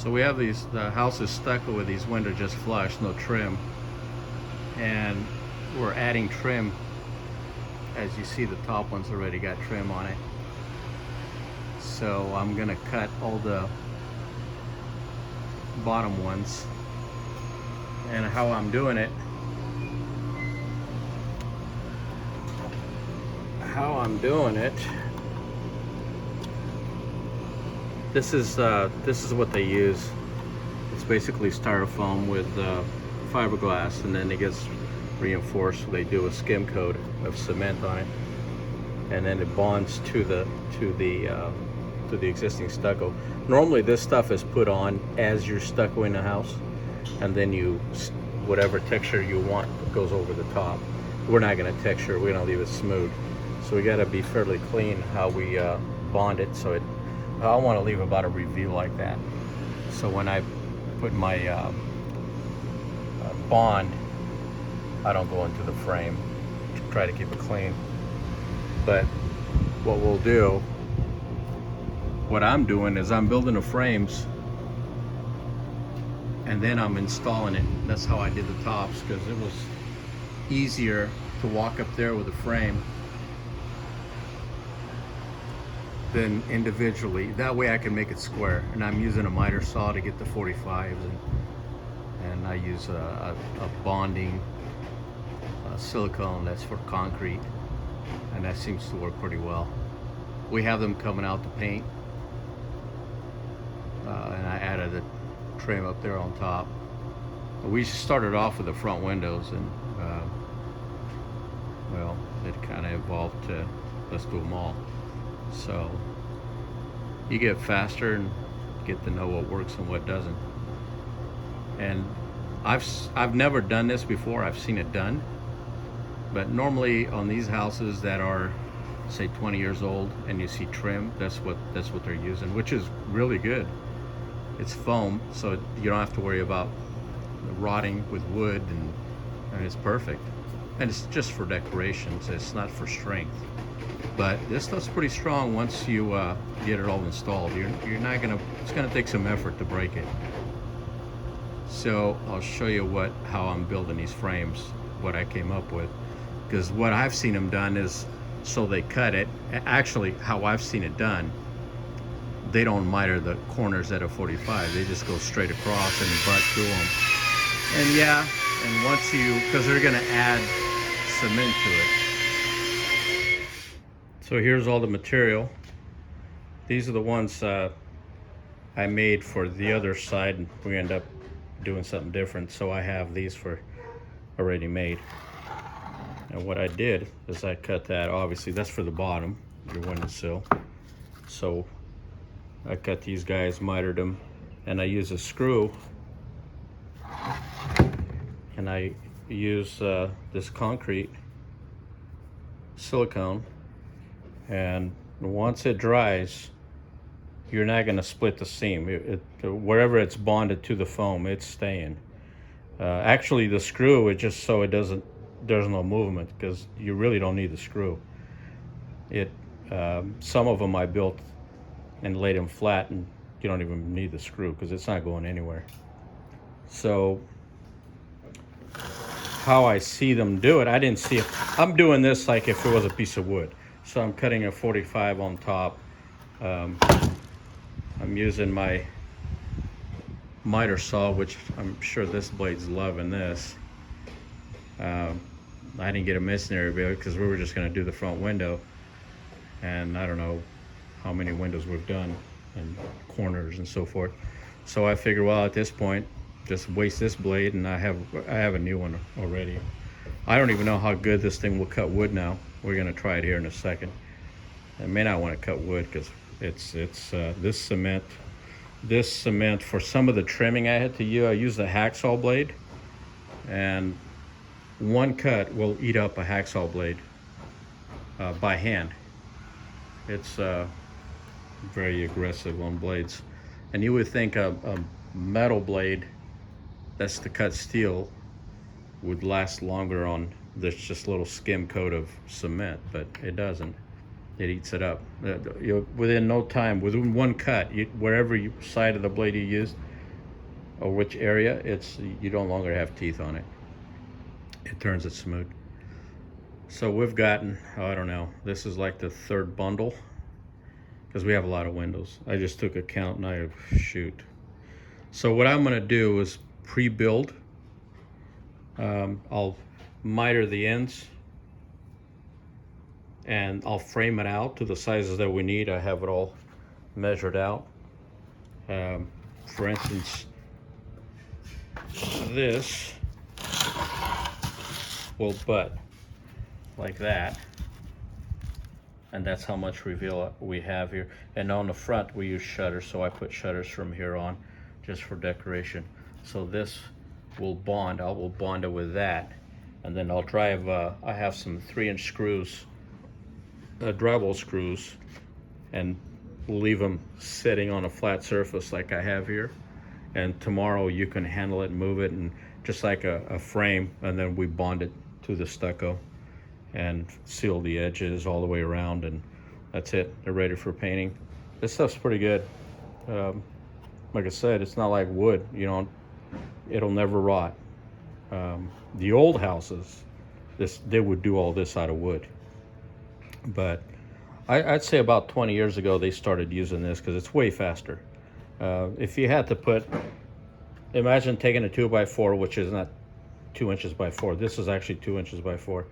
So we have these, the house is stuck with these windows just flush, no trim. And we're adding trim. As you see, the top one's already got trim on it. So I'm gonna cut all the bottom ones. And how I'm doing it, this is what they use. It's basically styrofoam with fiberglass, and then it gets reinforced. They do a skim coat of cement on it, and then it bonds to the existing stucco. Normally this stuff is put on as you're stuccoing the house, and then whatever texture you want goes over the top. We're not going to texture, we're going to leave it smooth. So we got to be fairly clean how we bond it. So I want to leave about a reveal like that. So when I put my bond, I don't go into the frame. Try to keep it clean. But what we'll do, what I'm doing is I'm building the frames, and then I'm installing it. That's how I did the tops, because it was easier to walk up there with a frame than individually. That way I can make it square. And I'm using a miter saw to get the 45s, and I use a bonding silicone that's for concrete, and that seems to work pretty well. We have them coming out to paint, and I added a trim up there on top. We started off with the front windows, and well, it kind of evolved to let's do them all. So you get faster and get to know what works and what doesn't. And I've never done this before. I've seen it done, but normally on these houses that are, say, 20 years old and you see trim, that's what they're using, which is really good. It's foam, so you don't have to worry about rotting with wood, and it's perfect. And it's just for decorations, it's not for strength. But this stuff's pretty strong once you get it all installed. You're not gonna, it's gonna take some effort to break it. So I'll show you how I'm building these frames, what I came up with. Because what I've seen them done is, so they cut it. Actually, how I've seen it done, they don't miter the corners at a 45. They just go straight across and butt through them. And yeah, and once because they're gonna add cement to it. So here's all the material. These are the ones I made for the other side, and we end up doing something different. So I have these for already made. And what I did is I cut that, obviously that's for the bottom, your windowsill. So I cut these guys, mitered them, and I use a screw, and I use this concrete silicone, and once it dries, you're not going to split the seam. Wherever it's bonded to the foam, it's staying. Actually, the screw is just so there's no movement, because you really don't need the screw. Some of them I built and laid them flat, and you don't even need the screw because it's not going anywhere. So how I see them do it, I didn't see it. I'm doing this like if it was a piece of wood. So I'm cutting a 45 on top. I'm using my miter saw, which I'm sure this blade's loving this. I didn't get a masonry build because we were just going to do the front window, and I don't know how many windows we've done and corners and so forth. So I figured, well, at this point, just waste this blade, and I have a new one already. I don't even know how good this thing will cut wood now. We're going to try it here in a second. I may not want to cut wood because it's this cement for some of the trimming I had to use. I used a hacksaw blade, and one cut will eat up a hacksaw blade by hand. It's very aggressive on blades, and you would think a metal blade that's to cut steel would last longer on this just little skim coat of cement, but it doesn't. It eats it up. Within no time, within one cut, wherever side of the blade you used, or which area, you don't longer have teeth on it. It turns it smooth. So we've gotten, oh, I don't know, this is like the third bundle because we have a lot of windows. I just took a count and shoot. So what I'm gonna do is pre-build. I'll miter the ends and I'll frame it out to the sizes that we need. I have it all measured out. For instance, this will butt like that, and that's how much reveal we have here. And on the front we use shutters, so I put shutters from here on just for decoration. So this will bond, I will bond it with that, and then I'll drive, I have some 3-inch screws, drywall screws, and leave them sitting on a flat surface like I have here, and tomorrow you can handle it and move it, and just like a frame, and then we bond it to the stucco and seal the edges all the way around, and that's it. They're ready for painting. This stuff's pretty good. Like I said, it's not like wood, you know, it'll never rot. The old houses, they would do all this out of wood, but I'd say about 20 years ago they started using this because it's way faster. If you had to put, imagine taking a 2x4, which is not 2 inches by 4. This is actually 2 inches by 4.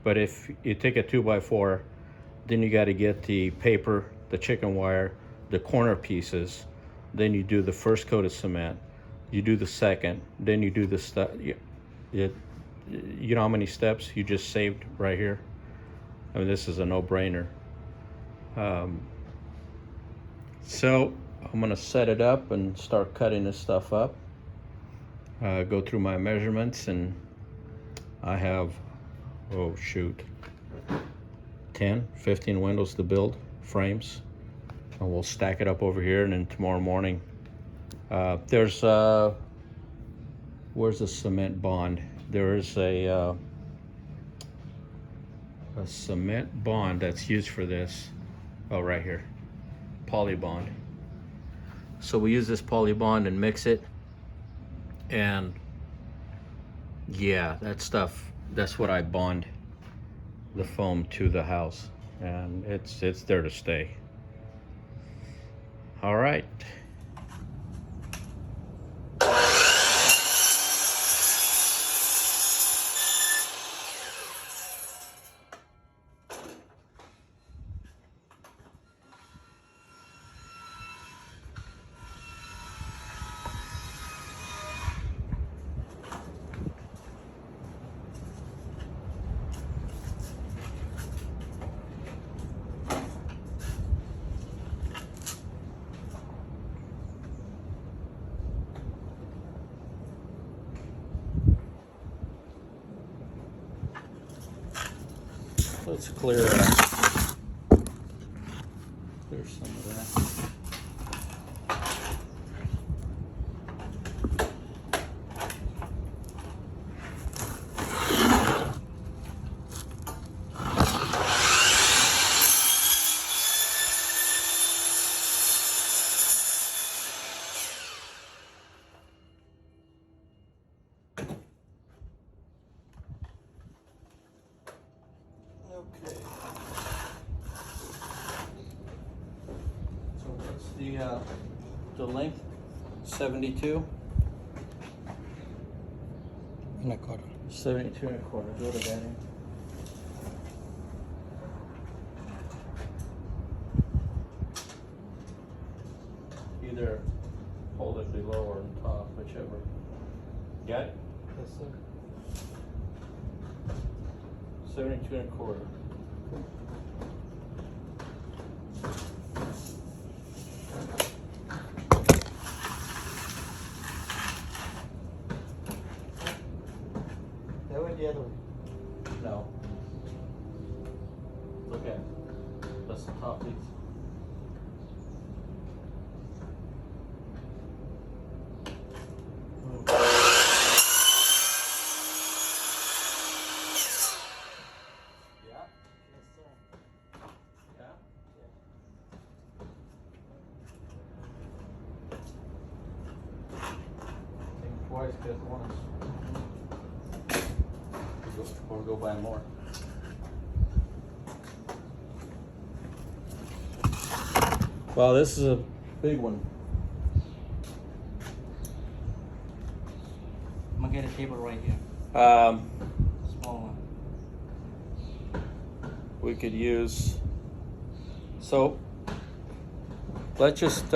But if you take a 2x4, then you got to get the paper, the chicken wire, the corner pieces. Then you do the first coat of cement. You do the second. Then you do the stuff. You know how many steps you just saved right here? I mean, this is a no-brainer. So I'm gonna set it up and start cutting this stuff up. Go through my measurements, and I have, oh shoot, 10, 15 windows to build, frames, and we'll stack it up over here. And then tomorrow morning, there's where's the cement bond? There is a cement bond that's used for this. Oh, right here, Polybond. So we use this Polybond and mix it, and yeah, that stuff, that's what I bond the foam to the house, and it's there to stay. All right. Let's clear some of that. Okay. So what's the length? 72? And a quarter. 72 and a quarter. Go to that end. Either hold it below or on top, whichever. Got it? Yes, sir. 72 and a quarter. That went the other way. No. Look at it. That's the top piece. twice because once. Or go buy more. Well, this is a big one. I'm gonna get a table right here. Small one. We could use, so let's just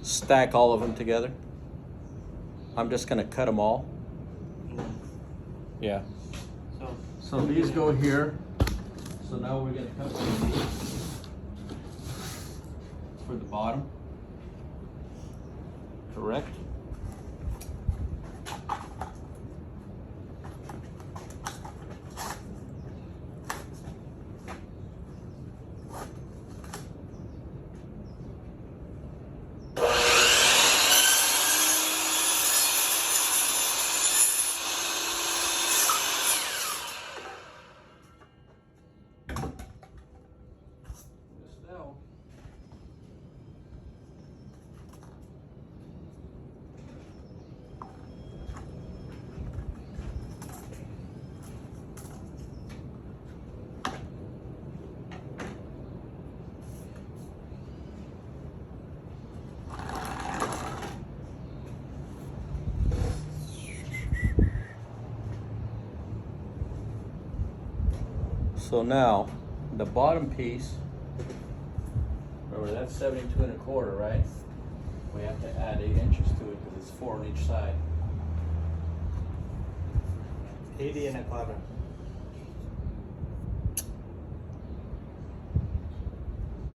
stack all of them together. I'm just gonna cut them all. Yeah. So these go here. So now we're gonna cut one of these for the bottom. Correct? Now, so now the bottom piece, remember that's 72 1/4, right? We have to add 8 inches to it because it's 4 on each side. 80 1/4.